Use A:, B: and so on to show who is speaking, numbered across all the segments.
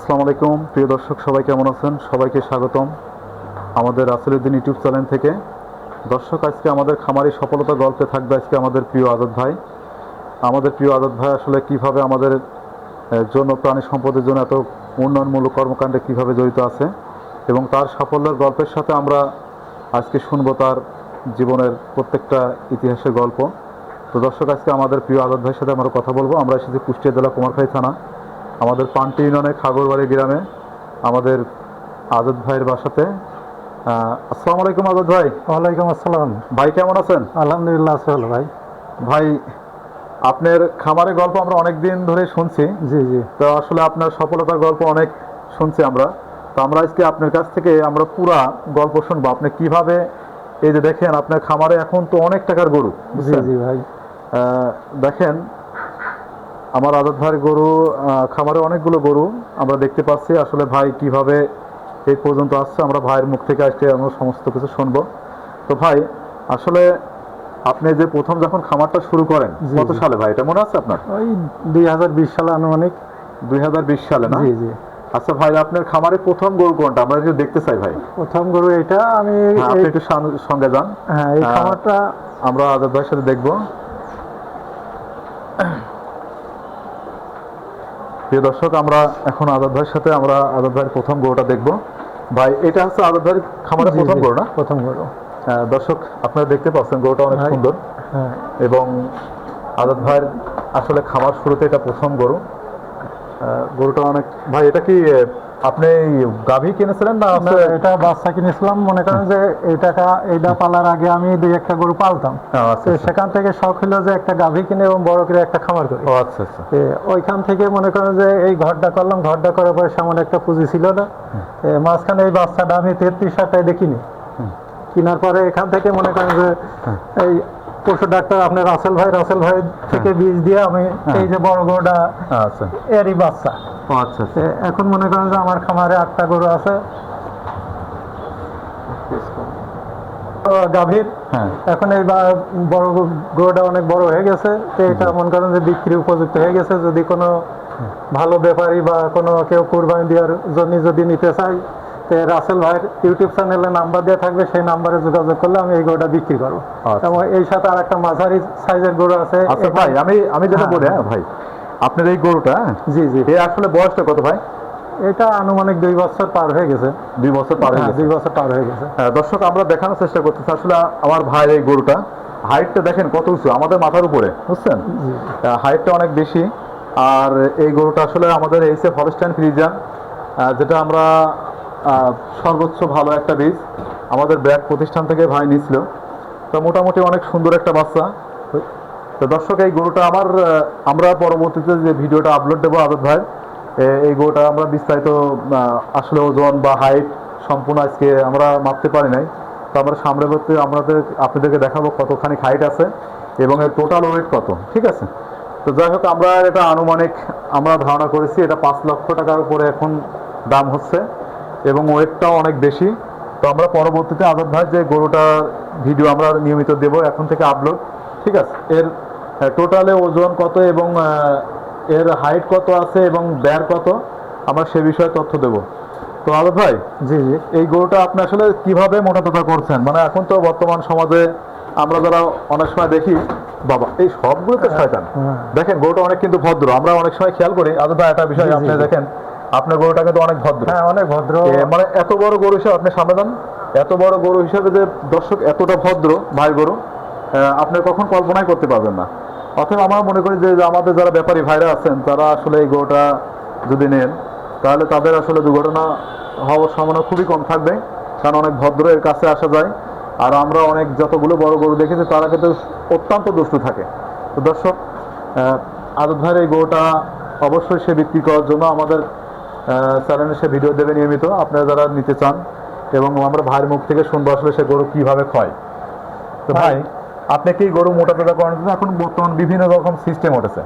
A: আসসালামু আলাইকুম প্রিয় দর্শক, সবাই কেমন আছেন? সবাইকে স্বাগতম আমাদের রাসেল উদ্দিন ইউটিউব চ্যানেল থেকে। দর্শক, আজকে আমাদের খামারি সফলতা গল্পে থাকবে আজকে আমাদের প্রিয় আজাদ ভাই। আমাদের প্রিয় আজাদ ভাই আসলে কিভাবে আমাদের জন্য প্রাণী সম্পদের জন্য এত উন্নয়নমূলক কর্মকাণ্ডে কিভাবে জড়িত আছে এবং তার সাফল্যের গল্পের সাথে আমরা আজকে শুনবো তার জীবনের প্রত্যেকটা ইতিহাসের গল্প। তো দর্শক, আজকে আমাদের প্রিয় আজাদ ভাইয়ের সাথে আমরা কথা বলবো। আমরা এসেছি কুষ্টিয়া জেলা কুমারখালী থানা, আমাদের পান্টি ইউনিয়নের খাগড়বাড়ি গ্রামে আমাদের আজাদ ভাইয়ের বাসাতে। আসসালামু আলাইকুম আজাদ ভাই।
B: ওয়ালাইকুম আসসালাম।
A: ভাই কেমন আছেন?
B: আলহামদুলিল্লাহ আছে ভালো ভাই।
A: ভাই, আপনার খামারের গল্প আমরা অনেক দিন ধরে শুনছি।
B: জি জি।
A: তো আসলে আপনার সফলতার গল্প অনেক শুনছি আমরা। তো আমরা আজকে আপনার কাছ থেকে আমরা পুরা গল্প শুনবো। আপনি কিভাবে, এই যে দেখেন আপনার খামারে এখন তো অনেক টাকার গরু।
B: জি জি ভাই।
A: দেখেন আমার আজাদ ভাইয়ের গরু, খামারে অনেকগুলো গরু আমরা দেখতে পাচ্ছি। আসলে ভাই কিভাবে এই পর্যন্ত আসছে আমরা ভাইয়ের মুখ থেকে আজকে আমরা সমস্ত কিছু শুনবো। তো ভাই, আসলে আপনি যে প্রথম যখন খামারটা শুরু করেন কত সালে ভাই, এটা মনে আছে আপনার?
B: ওই 2020 সালে আনুমানিক।
A: 2020 সালে না?
B: জি জি।
A: আচ্ছা ভাই, আপনার খামারে প্রথম গরু কোনটা আমরা একটু দেখতে চাই ভাই।
B: প্রথম গরু এটা আমি
A: আপনি একটু সঙ্গে যান।
B: হ্যাঁ, এই খামারটা
A: আমরা আজাদ ভাইয়ের সাথে দেখবো। প্রিয় দর্শক, আমরা এখন আজাদ ভাইয়ের সাথে আমরা আজাদ ভাইয়ের প্রথম গরুটা দেখবো। ভাই, এটা হচ্ছে আজাদ ভাইয়ের খামারের প্রথম গরু না?
B: প্রথম গরু।
A: দর্শক, আপনারা দেখতে পাচ্ছেন গরুটা অনেক সুন্দর।
B: হ্যাঁ।
A: এবং আজাদ ভাইয়ের আসলে খামার শুরুতে এটা প্রথম গরু। গরুটা অনেক, ভাই এটা কি আপনি গাভী কিনেছিলেন না?
B: এটা বাচ্চা কিনেছিলাম। মনে করেন যে এইটা পালার আগে আমি দুই একটা গরু পালতাম। সেখান থেকে শখ হলো যে একটা গাভী কিনে এবং বড় করে একটা খামার করি।
A: আচ্ছা আচ্ছা।
B: ওইখান থেকে মনে করেন যে এই ঘরটা করলাম। ঘরটা করার পরে সেমন একটা পুঁজি ছিল না। মাঝখানে এই বাচ্চাটা আমি 33 টাকায় দেখিনি। কেনার পরে এখান থেকে মনে করেন যে এই পশু ডাক্তার আপনার রাসেল ভাই থেকে বীজ দিয়ে আমি এই যে বড় গরুটা এরই বাচ্চা।
A: আচ্ছা।
B: এখন মনে করেন যে আমার খামারে 8টা গরু আছে গাভীর। এখন এই বড় গরুটা অনেক বড় হয়ে গেছে। তো এটা মনে করেন যে বিক্রি উপযুক্ত হয়ে গেছে। যদি কোনো ভালো ব্যাপারী বা কোনো কেউ কুরবানি দেওয়ার জন্য যদি নিতে চাই, রাসেল ভাইয়ের ইউটিউব চ্যানেলে নাম্বার দেওয়া থাকবে, সেই নাম্বারে যোগাযোগ করলে আমি এই গরুটা বিক্রি করবো। এবং এই সাথে আর একটা মাঝারি সাইজের গরু আছে।
A: আচ্ছা ভাই, আমি যেটা বলি, ভাই আপনার এই গরুটা, জি জি, এর আসলে বয়সটা কত ভাই?
B: এটা আনুমানিক 2 বছর পার হয়ে গেছে।
A: 2 বছর পার হয়ে গেছে।
B: 2 বছর পার হয়ে গেছে।
A: দর্শক, আমরা দেখানোর চেষ্টা করতেছি আসলে আমার ভাইয়ের এই গরুটা হাইটটা দেখেন কত উঁচু, আমাদের মাথার উপরে, বুঝছেন? হাইটটা অনেক বেশি। আর এই গরুটা আসলে আমাদের এইচএফ হলস্টাইন ফ্রিজিয়ান, যেটা আমরা সর্বোচ্চ ভালো একটা বীজ আমাদের ব্র্যাক প্রতিষ্ঠান থেকে ভাই নিছিল। তো মোটামুটি অনেক সুন্দর একটা বাচ্চা। তো দর্শক, এই গরুটা আমরা পরবর্তীতে যে ভিডিওটা আপলোড দেবো আজাদ ভাই, এই গরুটা আমরা বিস্তারিত আসলে ওজন বা হাইট সম্পূর্ণ আজকে আমরা মাপতে পারি নাই। তো আমরা সামনে বলতে আপনাদেরকে দেখাবো কতখানি হাইট আছে এবং এর টোটাল ওয়েট কত, ঠিক আছে? তো যাই হোক, আমরা এটা আনুমানিক আমরা ধারণা করেছি এটা 5 লক্ষ টাকার উপরে এখন দাম হচ্ছে এবং ওয়েটটাও অনেক বেশি। তো আমরা পরবর্তীতে আজাদ ভাই যে গরুটার ভিডিও আমরা নিয়মিত দেব এখন থেকে আপলোড, ঠিক আছে? এর টোটালে ওজন কত এবং এর হাইট কত আছে এবং ব্যার কত, আমরা সে বিষয়ে তথ্য দেব। তো আজাদ ভাই,
B: জি জি,
A: এই গরুটা আপনি আসলে কিভাবে মোটাতাজা করছেন? মানে এখন তো বর্তমান সমাজে আমরা যারা অনেক সময় দেখি, বাবা এই সবগুলো তো শয়তান, দেখেন গরুটা অনেক কিন্তু ভদ্র, আমরা অনেক সময় খেয়াল করি। আজাদ ভাই, একটা বিষয় আপনি দেখেন আপনার গরুটা কিন্তু অনেক ভদ্র।
B: হ্যাঁ, অনেক ভদ্র।
A: মানে এত বড় গরু হিসেবে আপনি সামনে দেন, এত বড় গরু হিসেবে যে দর্শক এতটা ভদ্র ভাই গরু আপনি কখন কল্পনাই করতে পারবেন না। অথবা আমরা মনে করি যে আমাদের যারা ব্যাপারী ভাইরা আছেন তারা আসলে এই গরুটা যদি নেন তাহলে তাদের আসলে দুর্ঘটনা হওয়ার সম্ভাবনা খুবই কম থাকবে, কারণ অনেক ভদ্র এর কাছে আসা যায়। আর আমরা অনেক যতগুলো বড় গরু দেখেছি তারা কিন্তু অত্যন্ত দুষ্টু থাকে। তো দর্শক, আজাদ ভাইয়ের এই গরুটা অবশ্যই সে বিক্রি করার জন্য আমাদের চ্যানেলে সে ভিডিও দেবে নিয়মিত, আপনারা যারা নিতে চান। এবং আমরা ভাইয়ের মুখ থেকে শুনবো আসলে সে গরু কিভাবে ক্ষয়। তো ভাই, আপনি কি গরু মোটা তাজা করেন? এখন বর্তমান বিভিন্ন রকম সিস্টেম উঠেছে,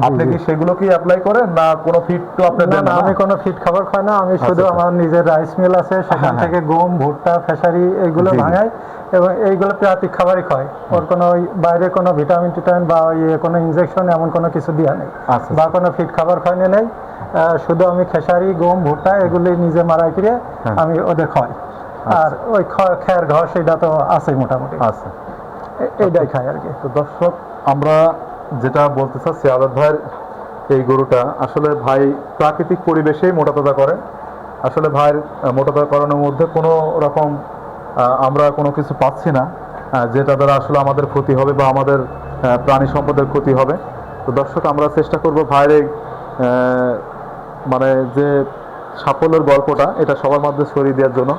A: আপনি কি সেগুলো কি অ্যাপ্লাই করেন না কোনো ফিড তো আপনি
B: না
A: দেন
B: না,
A: না?
B: আমি কোনো ফিড খাবার খাই না, আমি শুধু
A: আচ্ছা।
B: আমার নিজের রাইস মিল আছে সেখান
A: হ্যাঁ,
B: থেকে গম ভুট্টা খেসারি এইগুলো
A: জি, জি।
B: ভাঙাই এবং এইগুলো প্রাকৃতিক খাবারই খাই। ওর কোনো ওই বাইরে কোনো ভিটামিন টিটামিন বা কোনো ইনজেকশন এমন কোনো কিছু দেওয়া নেই
A: আচ্ছা।
B: বা কোনো ফিড খাবার খাওয়ানো নেই। শুধু আমি খেসারি গম ভুট্টা এগুলি নিজে মারাই করে
A: হ্যাঁ।
B: আমি ওদের খাই। আর ওই খের ঘাস এটা তো আছেই মোটামুটি,
A: আচ্ছা।
B: এইটাই খাই আর কি।
A: তো দর্শক, আমরা যেটা বলতে চাচ্ছি, আজাদ ভাইয়ের এই গরুটা আসলে ভাই প্রাকৃতিক পরিবেশেই মোটা তাজা করে। আসলে ভাইয়ের মোটা তাজা করানোর মধ্যে কোনো রকম আমরা কোনো কিছু পাচ্ছি না যেটা দ্বারা আসলে আমাদের ক্ষতি হবে বা আমাদের প্রাণী সম্পদের ক্ষতি হবে। তো দর্শক, আমরা চেষ্টা করব ভাইয়ের এই মানে যে সাফল্যের গল্পটা এটা সবার মধ্যে ছড়িয়ে দেওয়ার জন্য।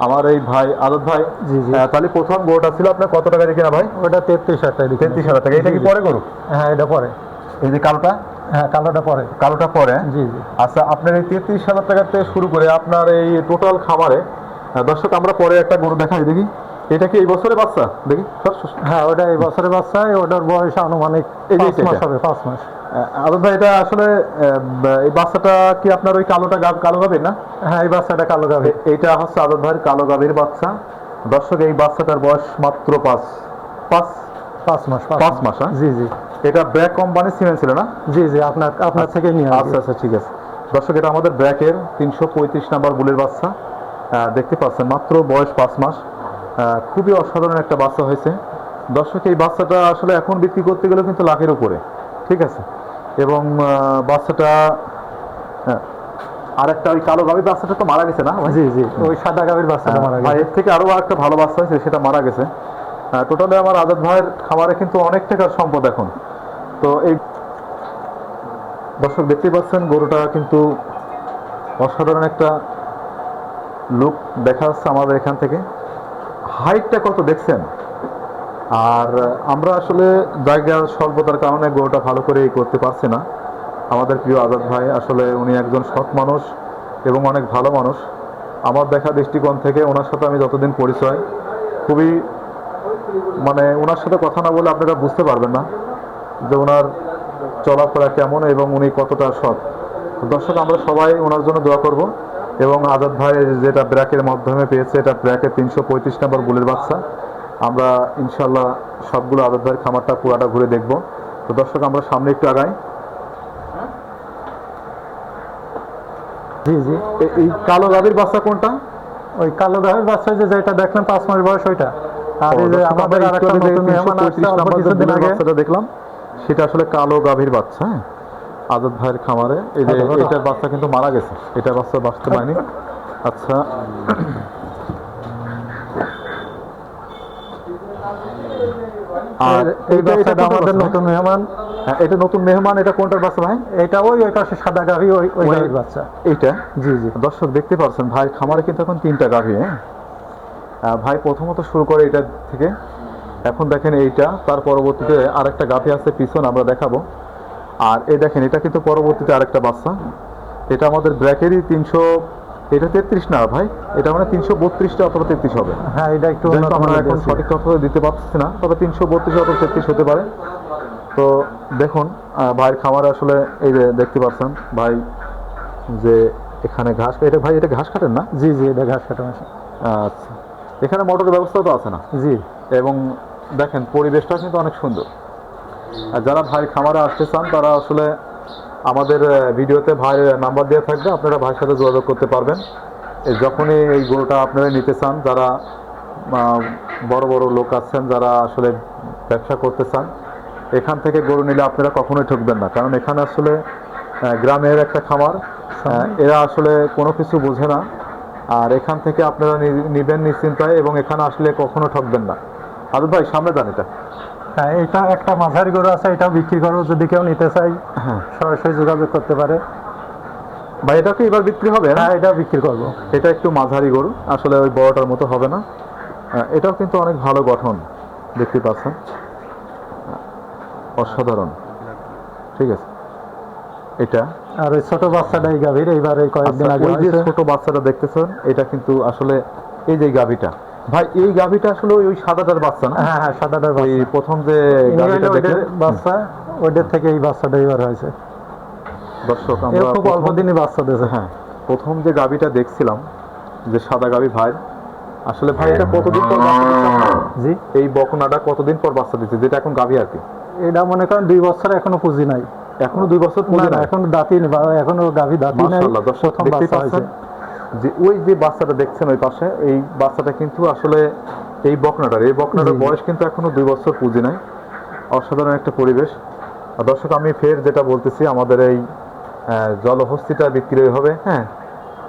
A: আমার এই ভাই আজাদ ভাই,
B: জি, জি।
A: তাহলে প্রথম গরুটা ছিল আপনার কত টাকা দিয়ে কেনা ভাই?
B: ওটা 33,000 টাকা।
A: 33,000 টাকা। এটা কি পরে গরু?
B: হ্যাঁ, এটা পরে।
A: এই যে কালোটা?
B: হ্যাঁ, কালোটা পরে।
A: কালোটা পরে।
B: জি জি।
A: আচ্ছা, আপনার এই 33,000 টাকা থেকে শুরু করে আপনার এই টোটাল খামারে, দর্শক আমরা পরে একটা গরু দেখাই, দেখি এটা কি এই বছরে বাচ্চা? দেখি
B: হ্যাঁ, ওটা এই বছরের বাচ্চা, ওটার বয়স আনুমানিক
A: এই যে
B: 5 মাস
A: এটা।
B: হবে, 5 মাস।
A: আজাদ ভাই, এটা আসলে এই বাচ্চাটা কি আপনার ওই কালোটা কালো গাভীর না?
B: হ্যাঁ, এই বাচ্চাটা কালো গাভী।
A: এইটা হচ্ছে আজাদ ভাইয়ের কালো গাভীর বাচ্চা। দর্শক, এই বাচ্চাটার বয়স মাত্র
B: 5 মাস।
A: 5 মাস। হ্যাঁ,
B: জি জি
A: এটা ব্র্যাক কোম্পানি সিমেন্ট ছিল না?
B: জি জি, আপনার থেকে নিয়ে
A: আচ্ছা আচ্ছা, ঠিক আছে। দর্শক, এটা আমাদের ব্র্যাকের 335 নাম্বার বুলের বাচ্চা। দেখতে পাচ্ছেন মাত্র বয়স 5 মাস। খুবই অসাধারণ একটা বাচ্চা হয়েছে। দর্শক, এই বাচ্চাটা আসলে এখন বিক্রি করতে গেলে কিন্তু লাখের উপরে, ঠিক আছে। এবং বাচ্চাটা আরেকটা ওই কালো গাভীর বাচ্চাটা তো মারা গেছে না ভাই?
B: জি জি, ওই সাদা গাভীর বাচ্চাটা মারা
A: ভাই,
B: গেছে।
A: এর থেকে আরো একটা ভালো বাচ্চা হয়েছে, সেটা মারা গেছে। টোটালি আমার আজাদ ভাইয়ের খামারে কিন্তু অনেক টাকার সম্পদ এখন। তো এই দর্শক দেখতেই পাচ্ছেন, গরুটা কিন্তু অসাধারণ একটা লুক দেখা যাচ্ছে আমাদের এখান থেকে। হাইটটা কত দেখছেন? আর আমরা আসলে জায়গার স্বল্পতার কারণে গরুটা ভালো করে করতে পারছি না। আমাদের প্রিয় আজাদ ভাই আসলে উনি একজন সৎ মানুষ এবং অনেক ভালো মানুষ। আমার দেখা দৃষ্টিকোণ থেকে ওনার সাথে আমি যতদিন পরিচয়, খুবই মানে ওনার সাথে কথা না বলে আপনারা বুঝতে পারবেন না যে ওনার চলাফেরা কেমন এবং উনি কতটা সৎ। তো দর্শক, আমরা সবাই ওনার জন্য দোয়া করব। এবং আজাদ ভাই যেটা ব্র্যাকের মাধ্যমে পেয়েছে, এটা ব্র্যাকের 335 নম্বর বুলের বাচ্চা। আমরা ইনশাল্লাহ সবগুলো আজাদ ভাইয়ের খামারটা পুরাটা ঘুরে দেখব। তো দর্শক, আমরা সামনে একটু আগাই।
B: জি জি,
A: এই কালো গাভীর বাচ্চা কোনটা?
B: ওই কালো গাভীর বাচ্চা যেটা দেখলেন 5 মাস বয়স, ওইটা। আর এই যে আমাদের আরেকটা নতুন মেহমান আসছে অল্প কিছুদিন আগে,
A: বাচ্চাটা দেখলাম, সেটা আসলে কালো গাভীর বাচ্চা। হ্যাঁ, আজাদ ভাইয়ের খামারে। এই যে এটার বাচ্চা কিন্তু মারা গেছে, এটার বাচ্চা বাঁচতে পারেনি। আচ্ছা, আর
B: এই বাচ্চাটা আমাদের নতুন মেহমান।
A: হ্যাঁ, এটা নতুন মেহমান। এটা কোনটার বাচ্চা ভাই?
B: এটা ওই পাশে সাদা গাভী, ওই গাভীর বাচ্চা।
A: এইটা?
B: জি জি।
A: দর্শক দেখতে পাচ্ছেন, ভাই খামারে কিন্তু এখন 3টা গাভী। হ্যাঁ, ভাই প্রথমত শুরু করে এটা থেকে। এখন দেখেন এইটা, তার পরবর্তীতে আরেকটা গাভী আছে পিছন, আমরা দেখাবো। আর এই দেখেন, এটা কিন্তু পরবর্তীতে আরেকটা বাচ্চা। এটা আমাদের ব্র্যাকেরই 300, এটা 33 না ভাই, এটা মানে 332টা অথবা 33 হবে।
B: হ্যাঁ, এটা একটু
A: যাই হোক, আমরা এখন সঠিক তথ্য দিতে পারছি না, তবে 332 অথবা 33 হতে পারে। তো দেখুন, ভাইয়ের খামারে আসলে এই যে দেখতে পাচ্ছেন ভাই যে এখানে ঘাস, এটা ভাই এটা ঘাস কাটেন না?
B: জি জি, এটা ঘাস কাটা মেশিন।
A: আচ্ছা, এখানে মোটরের ব্যবস্থা তো আছে না?
B: জি।
A: এবং দেখেন পরিবেশটা কিন্তু অনেক সুন্দর। আর যারা ভাই খামারে আসতে চান তারা আসলে আমাদের ভিডিওতে ভাইয়ের নাম্বার দেওয়া থাকবে, আপনারা ভাইয়ের সাথে যোগাযোগ করতে পারবেন। যখনই এই গরুটা আপনারা নিতে চান, যারা বড় বড় লোক আছেন, যারা আসলে ব্যবসা করতে চান, এখান থেকে গরু নিলে আপনারা কখনোই ঠকবেন না। কারণ এখানে আসলে গ্রামের একটা খামার, এরা আসলে কোনো কিছু বোঝে না। আর এখান থেকে আপনারা নিবেন নিশ্চিন্তায়, এবং এখানে আসলে কখনো ঠকবেন না। আদু ভাই, সামনে যান। এটা
B: হ্যাঁ, এটা একটা মাঝারি গরু আছে, এটাও বিক্রি করবো, যদি কেউ নিতে চাই
A: হ্যাঁ
B: সরাসরি যোগাযোগ করতে পারে।
A: ভাই, এটা কি এবার বিক্রি হবে?
B: হ্যাঁ, এটা বিক্রি করবো।
A: এটা একটু মাঝারি গরু, আসলে ওই বড়টার মতো হবে না। এটাও কিন্তু অনেক ভালো গঠন, দেখতে পাচ্ছেন, অসাধারণ। ঠিক আছে, এটা
B: আর ওই ছোট বাচ্চাটা এই গাভীর, এইবার এই কয়েকদিন আগে
A: ওই যে
B: হয়েছে।
A: ছোট বাচ্চাটা দেখতেছেন, এটা কিন্তু আসলে এই যে গাভীটা, ভাই এই গাভীটা আসলে ওই সাদাটার বাচ্চা না?
B: হ্যাঁ হ্যাঁ, সাদাটার
A: ওই
B: বাচ্চা।
A: প্রথম যে
B: ইনি
A: গাভীটা
B: হলো ওইটার
A: দেখলেন,
B: বাচ্চা, ওইটার থেকে এই বাচ্চাটা এবার হয়েছে।
A: দর্শক
B: এ
A: আমরা
B: খুব অল্প দিনই বাচ্চা দিয়েছে।
A: হ্যাঁ, প্রথম যে গাভীটা দেখছিলাম, যে সাদা গাভী ভাই, আসলে ভাই এটা কতদিন পর বাচ্চা দিচ্ছে আপনার?
B: জি,
A: এই বকনাটা কতদিন পর বাচ্চা দিচ্ছে, যেটা এখন গাভী আর কি?
B: এটা মনে করেন 2 বছর এখনো পুঁজি নাই।
A: এখনো 2 বছর
B: না
A: পুজো
B: না,
A: নাই?
B: এখনো দাঁতই নেই, এখনো গাভী দাঁতই নাই।
A: মাশাআল্লাহ, দর্শক
B: প্রথম
A: দেখতেই
B: বাচ্চা হয়েছে।
A: পাচ্ছেন যে ওই যে বাচ্চাটা দেখছেন ওই পাশে, এই বাচ্চাটা কিন্তু আসলে এই বকনাটার
B: জি।
A: বয়স কিন্তু এখনো 2 বছর পুঁজি নাই। অসাধারণ একটা পরিবেশ। আর দর্শক আমি ফের যেটা বলতেছি, আমাদের এই জলহস্তিটা বিক্রি হবে। হ্যাঁ,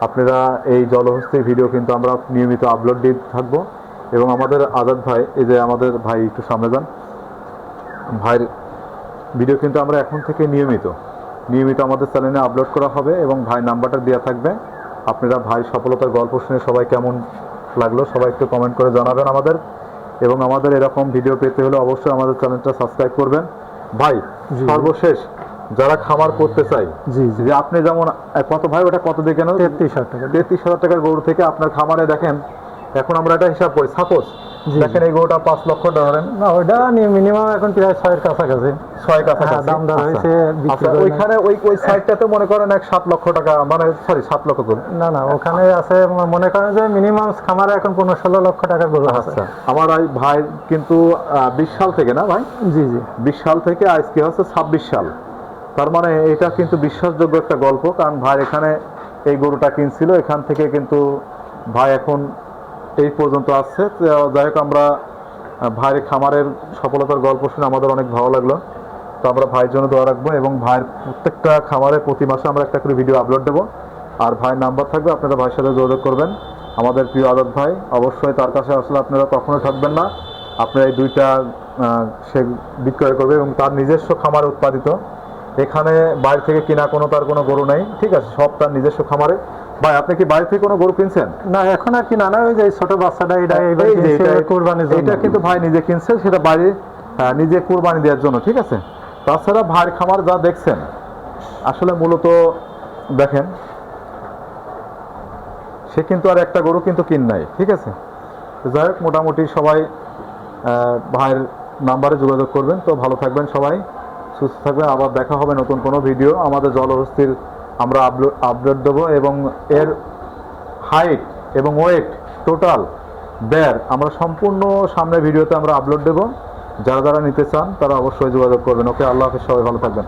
A: আপনারা এই জলহস্তির ভিডিও কিন্তু আমরা নিয়মিত আপলোড দিয়ে থাকবো। এবং আমাদের আজাদ ভাই, এই যে আমাদের ভাই একটু সামনে যান, ভাইয়ের ভিডিও কিন্তু আমরা এখন থেকে নিয়মিত আমাদের চ্যানেলে আপলোড করা হবে এবং ভাই নাম্বারটা দেওয়া থাকবে। আপনারা ভাই সফলতার গল্প শুনে সবাই কেমন লাগলো সবাই একটু কমেন্ট করে জানাবেন আমাদের। এবং আমাদের এরকম ভিডিও পেতে হলে অবশ্যই আমাদের চ্যানেলটা সাবস্ক্রাইব করবেন। ভাই
B: জি।
A: সর্বশেষ যারা খামার করতে চাই,
B: জি জি,
A: যে আপনি যেমন কত ভাই ওটা কত দিয়ে কেন
B: 33,000 টাকা।
A: 33,000 টাকার গরু থেকে আপনার খামারে দেখেন, এখন আমরা এটা হিসাব করি, সাপোজ
B: জি।
A: দেখেন এই গরুটা 5 লক্ষ ধরেন,
B: না, ওটা মিনিমাম এখন প্রায় 6 এর কাছাকাছি।
A: 6 কাছাকাছি।
B: হ্যাঁ, দাম দর হয়েছে, বিক্রি
A: আচ্ছা,
B: করে নাই।
A: ওইখানে ওই সাইডটাতে মনে করেন 7 লক্ষ টাকা, মানে সরি 7 লক্ষ করে।
B: না না, ওখানে আছে মনে করেন যে মিনিমাম খামারে এখন 15-16 লক্ষ টাকা গরু আছে।
A: আচ্ছা, আমার এই ভাই কিন্তু 20 সাল থেকে না ভাই,
B: জি জি,
A: 20 সাল থেকে আজকে হচ্ছে 26 সাল। তার মানে এটা কিন্তু বিশ্বাসযোগ্য একটা গল্প, কারণ ভাই এখানে এই গরুটা কিনছিল, এখান থেকে কিন্তু ভাই এখন এই পর্যন্ত আসছে। তো যাই হোক, আমরা ভাইয়ের খামারের সফলতার গল্প শুনে আমাদের অনেক ভালো লাগলো। তো আমরা ভাইয়ের জন্য দোয়া রাখবো এবং ভাইয়ের প্রত্যেকটা খামারে প্রতি মাসে আমরা একটা করে ভিডিও আপলোড দেবো। আর ভাইয়ের নাম্বার থাকবে, আপনারা ভাইয়ের সাথে যোগাযোগ করবেন। আমাদের প্রিয় আজাদ ভাই, অবশ্যই তার কাছে আসলে আপনারা কখনো থাকবেন না। আপনারা এই দুইটা সে বিক্রয় করবে এবং তার নিজস্ব খামারে উৎপাদিত, এখানে বাইরে থেকে কিনা তার কোনো গরু নেই, ঠিক আছে, সব তার নিজস্ব খামারে। ভাই আপনি কি বাইরে থেকে কোনো গরু কিনছেন?
B: না এখন আর কি, না না, ওই যে ছোট বাচ্চাটা এটা এবার
A: এই যে
B: কিনছে
A: এটা-
B: কুরবানির জন্য।
A: এটা কিন্তু ভাই নিজে কিনছে, সেটা বাইরে নিজে কুরবানি দেওয়ার জন্য, ঠিক আছে। তাছাড়া ভাইয়ের খামার যা দেখছেন, আসলে মূলত দেখেন সে কিন্তু আর একটা গরু কিন্তু কিন নাই, ঠিক আছে। তো যাই হোক, মোটামুটি সবাই ভাইয়ের নাম্বারে যোগাযোগ করবেন। তো ভালো থাকবেন সবাই, সুস্থ থাকবেন, আবার দেখা হবে নতুন কোনো ভিডিও। আমাদের জলহস্তির আমরা আপলোড দেবো এবং এর হাইট এবং ওয়েট টোটাল বের আমরা সম্পূর্ণ সামনের ভিডিওতে আমরা আপলোড দেবো। যারা যারা নিতে চান তারা অবশ্যই যোগাযোগ করবেন। ওকে, আল্লাহ হাফেজ, সবাই ভালো থাকবেন।